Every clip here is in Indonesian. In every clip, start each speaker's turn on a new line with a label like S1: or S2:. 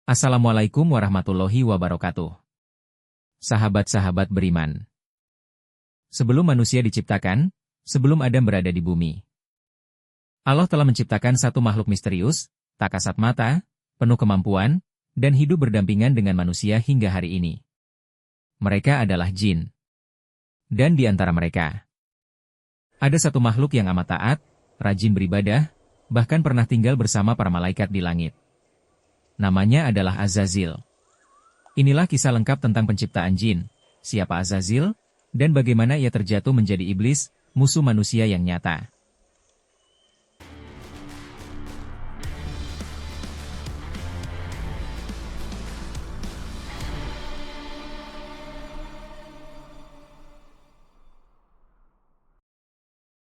S1: Assalamualaikum warahmatullahi wabarakatuh. Sahabat-sahabat beriman. Sebelum manusia diciptakan, sebelum Adam berada di bumi, Allah telah menciptakan satu makhluk misterius, tak kasat mata, penuh kemampuan, dan hidup berdampingan dengan manusia hingga hari ini. Mereka adalah jin. Dan di antara mereka, ada satu makhluk yang amat taat, rajin beribadah, bahkan pernah tinggal bersama para malaikat di langit. Namanya adalah Azazil. Inilah kisah lengkap tentang penciptaan jin, siapa Azazil, dan bagaimana ia terjatuh menjadi iblis, musuh manusia yang nyata.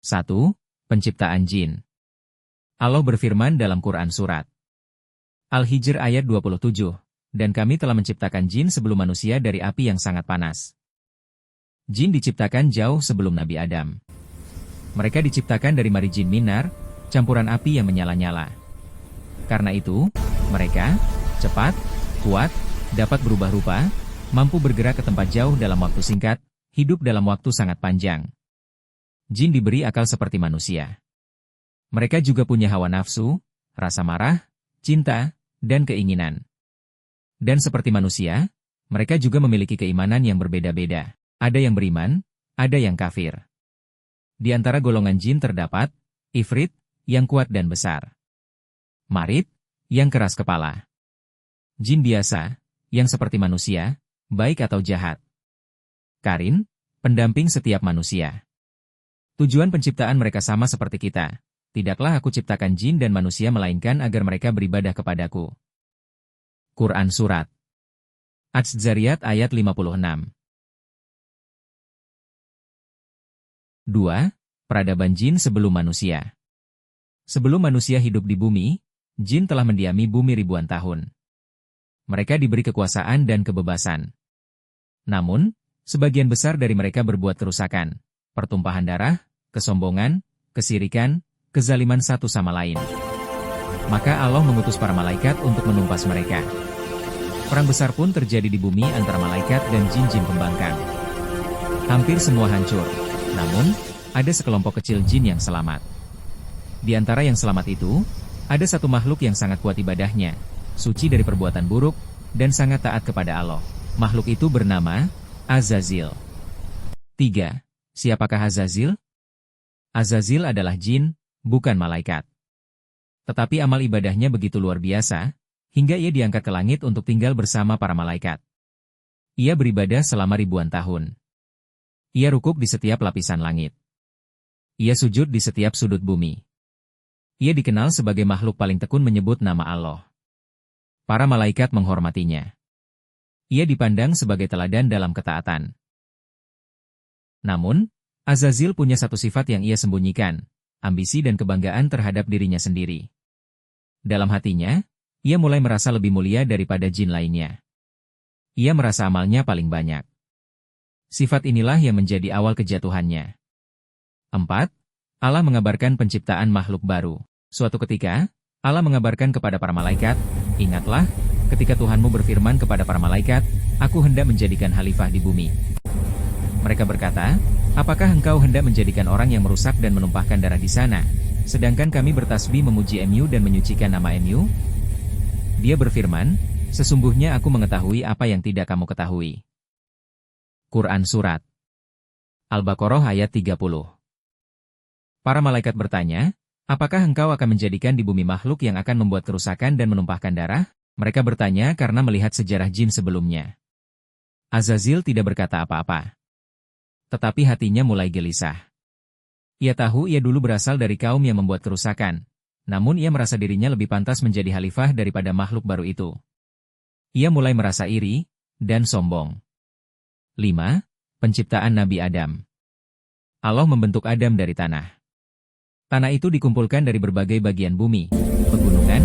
S1: Satu, penciptaan jin. Allah berfirman dalam Quran Surat Al-Hijr ayat 27, dan kami telah menciptakan jin sebelum manusia dari api yang sangat panas. Jin diciptakan jauh sebelum Nabi Adam. Mereka diciptakan dari marijin minar, campuran api yang menyala-nyala. Karena itu, mereka cepat, kuat, dapat berubah rupa, mampu bergerak ke tempat jauh dalam waktu singkat, hidup dalam waktu sangat panjang. Jin diberi akal seperti manusia. Mereka juga punya hawa nafsu, rasa marah, cinta, dan keinginan. Dan seperti manusia, mereka juga memiliki keimanan yang berbeda-beda. Ada yang beriman, ada yang kafir. Di antara golongan jin terdapat Ifrit, yang kuat dan besar. Marit, yang keras kepala. Jin biasa, yang seperti manusia, baik atau jahat. Karin, pendamping setiap manusia. Tujuan penciptaan mereka sama seperti kita. Tidaklah aku ciptakan jin dan manusia melainkan agar mereka beribadah kepadaku. Quran Surat Az-Zariyat ayat 56. 2. Peradaban jin sebelum manusia. Sebelum manusia hidup di bumi, jin telah mendiami bumi ribuan tahun. Mereka diberi kekuasaan dan kebebasan. Namun, sebagian besar dari mereka berbuat kerusakan, pertumpahan darah, kesombongan, kesirikan, kezaliman satu sama lain. Maka Allah mengutus para malaikat untuk menumpas mereka. Perang besar pun terjadi di bumi antara malaikat dan jin-jin pembangkang. Hampir semua hancur, namun, ada sekelompok kecil jin yang selamat. Di antara yang selamat itu, ada satu makhluk yang sangat kuat ibadahnya, suci dari perbuatan buruk, dan sangat taat kepada Allah. Makhluk itu bernama Azazil. 3. Siapakah Azazil? Azazil adalah jin, bukan malaikat. Tetapi amal ibadahnya begitu luar biasa, hingga ia diangkat ke langit untuk tinggal bersama para malaikat. Ia beribadah selama ribuan tahun. Ia rukuk di setiap lapisan langit. Ia sujud di setiap sudut bumi. Ia dikenal sebagai makhluk paling tekun menyebut nama Allah. Para malaikat menghormatinya. Ia dipandang sebagai teladan dalam ketaatan. Namun, Azazil punya satu sifat yang ia sembunyikan, ambisi dan kebanggaan terhadap dirinya sendiri. Dalam hatinya, ia mulai merasa lebih mulia daripada jin lainnya. Ia merasa amalnya paling banyak. Sifat inilah yang menjadi awal kejatuhannya. 4. Allah mengabarkan penciptaan makhluk baru. Suatu ketika, Allah mengabarkan kepada para malaikat, ingatlah, ketika Tuhanmu berfirman kepada para malaikat, aku hendak menjadikan khalifah di bumi. Mereka berkata, apakah engkau hendak menjadikan orang yang merusak dan menumpahkan darah di sana, sedangkan kami bertasbih memuji Mu dan menyucikan nama Mu? Dia berfirman, sesungguhnya aku mengetahui apa yang tidak kamu ketahui. Quran Surat Al-Baqarah ayat 30. Para malaikat bertanya, apakah engkau akan menjadikan di bumi makhluk yang akan membuat kerusakan dan menumpahkan darah? Mereka bertanya karena melihat sejarah jin sebelumnya. Azazil tidak berkata apa-apa. Tetapi hatinya mulai gelisah. Ia tahu ia dulu berasal dari kaum yang membuat kerusakan, namun ia merasa dirinya lebih pantas menjadi khalifah daripada makhluk baru itu. Ia mulai merasa iri dan sombong. 5. Penciptaan Nabi Adam. Allah membentuk Adam dari tanah. Tanah itu dikumpulkan dari berbagai bagian bumi, pegunungan,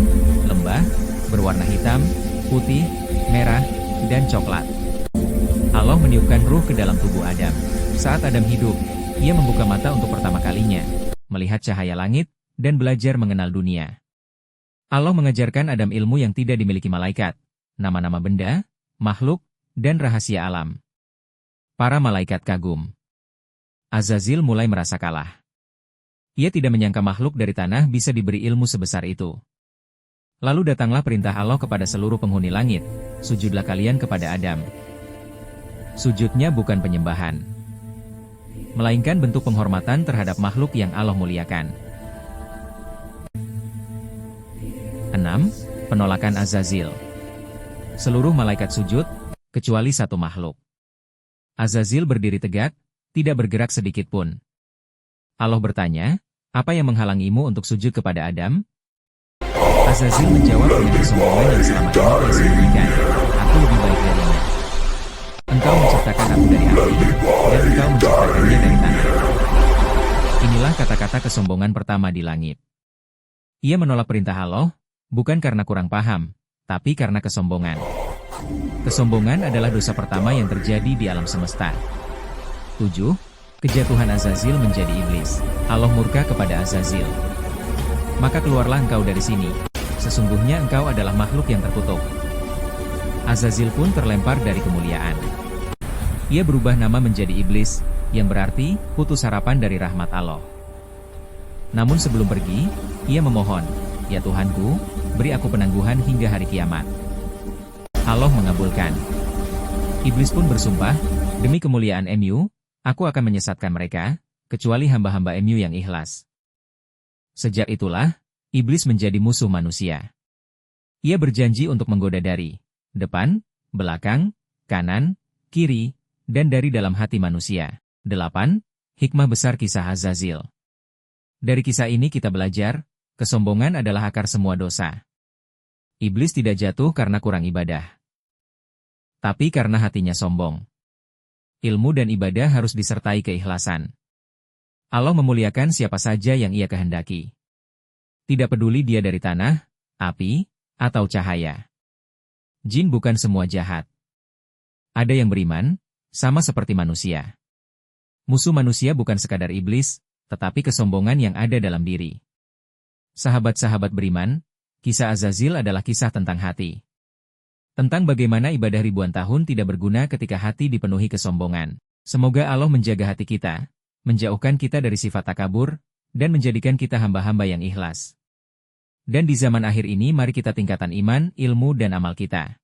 S1: lembah, berwarna hitam, putih, merah, dan coklat. Allah meniupkan ruh ke dalam tubuh Adam. Saat Adam hidup, ia membuka mata untuk pertama kalinya, melihat cahaya langit, dan belajar mengenal dunia. Allah mengajarkan Adam ilmu yang tidak dimiliki malaikat, nama-nama benda, makhluk, dan rahasia alam. Para malaikat kagum. Azazil mulai merasa kalah. Ia tidak menyangka makhluk dari tanah bisa diberi ilmu sebesar itu. Lalu datanglah perintah Allah kepada seluruh penghuni langit, sujudlah kalian kepada Adam. Sujudnya bukan penyembahan, melainkan bentuk penghormatan terhadap makhluk yang Allah muliakan. 6. Penolakan Azazil. Seluruh malaikat sujud, kecuali satu makhluk. Azazil berdiri tegak, tidak bergerak sedikit pun. Allah bertanya, apa yang menghalangimu untuk sujud kepada Adam? Azazil menjawab dengan kesombongan yang selama ini ia sembunyikan. Aku lebih baik darinya. Engkau menciptakan aku dari api, dan engkau menciptakannya dari tanah. Inilah kata-kata kesombongan pertama di langit. Ia menolak perintah Allah, bukan karena kurang paham, tapi karena kesombongan. Kesombongan adalah dosa pertama yang terjadi di alam semesta. 7. Kejatuhan Azazil menjadi iblis. Allah murka kepada Azazil. Maka keluarlah engkau dari sini. Sesungguhnya engkau adalah makhluk yang terkutuk. Azazil pun terlempar dari kemuliaan. Ia berubah nama menjadi iblis, yang berarti putus harapan dari rahmat Allah. Namun sebelum pergi, ia memohon, ya Tuhanku, beri aku penangguhan hingga hari kiamat. Allah mengabulkan. Iblis pun bersumpah, demi kemuliaan MU, aku akan menyesatkan mereka, kecuali hamba-hamba MU yang ikhlas. Sejak itulah, iblis menjadi musuh manusia. Ia berjanji untuk menggoda dari depan, belakang, kanan, kiri, dan dari dalam hati manusia. 8. Hikmah besar kisah Azazil. Dari kisah ini kita belajar, kesombongan adalah akar semua dosa. Iblis tidak jatuh karena kurang ibadah, tapi karena hatinya sombong. Ilmu dan ibadah harus disertai keikhlasan. Allah memuliakan siapa saja yang ia kehendaki. Tidak peduli dia dari tanah, api, atau cahaya. Jin bukan semua jahat. Ada yang beriman, sama seperti manusia. Musuh manusia bukan sekadar iblis, tetapi kesombongan yang ada dalam diri. Sahabat-sahabat beriman, kisah Azazil adalah kisah tentang hati. Tentang bagaimana ibadah ribuan tahun tidak berguna ketika hati dipenuhi kesombongan. Semoga Allah menjaga hati kita, menjauhkan kita dari sifat takabur, dan menjadikan kita hamba-hamba yang ikhlas. Dan di zaman akhir ini mari kita tingkatkan iman, ilmu dan amal kita.